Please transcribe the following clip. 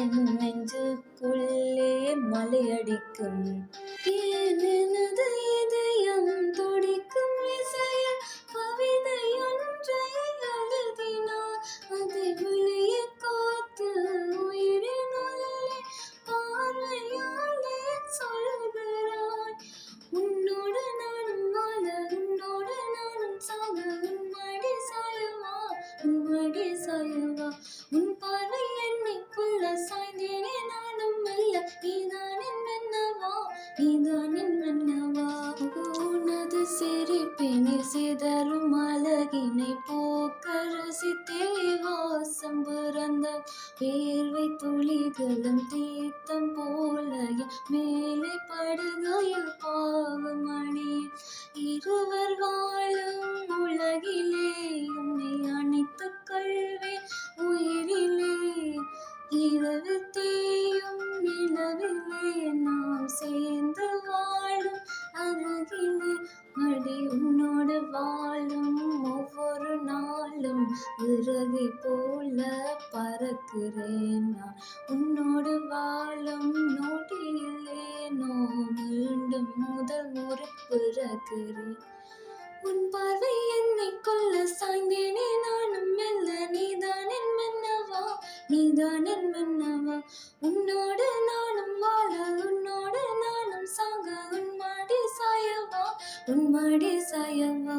என் நெஞ்சுக்குள்ளே மலையடிக்கும். ஏன் எனது இதயம் துடிக்கும் இசையில் கவிதையொன்றை எழுதினார். அதை வெளியே காத்து உயிரின் உள்ளே பார்வையாலே சொல்கிறாய். உன்னோடு நானும் வாழ, உன்னோடு நானும் சாக, உன்மடி சாயவா, உன்மடி சாயவா. உன் பார்வை என்னைக்குள்ள சாய்ந்தேனே நானும் மெல்ல. நீதான் என் மன்னவா, நீதான் என் மன்னவா. உனது சிரிப்பினை சிதறும் அழகினை போக்க ரசித்தே வாசம் பிறந்த வேர்வை துளிகளும் தீர்த்தம் போல மேலே படுகையில் பாவமணி. இருவர் வாழும் உலகிலே உன்னை அணைத்துக் கொள்வேன் உயிரிலே. இரவு தேயும் நிலவிலே நாம் சேர்ந்து வாழும் அருகிலே. அடி உன்னோடு வாழும் ஒவ்வொரு நாளும் இறகை போல பறக்கிறேன் நான். உன்னோடு வாழும் நொடியிலே மீண்டும் முதல் முறை பிறக்கிறேன். உன் பார்வை என்னை கொல்ல சாய்ந்தேனே நானும் மெல்ல. நீதான் என் மன்னவா, நீதான் என் மன்னவா. உன்னோடு நானும் வாழ, உன்னோடு நானும் சாக, உன் மடி சாயவா, உன் மடி சாயவா.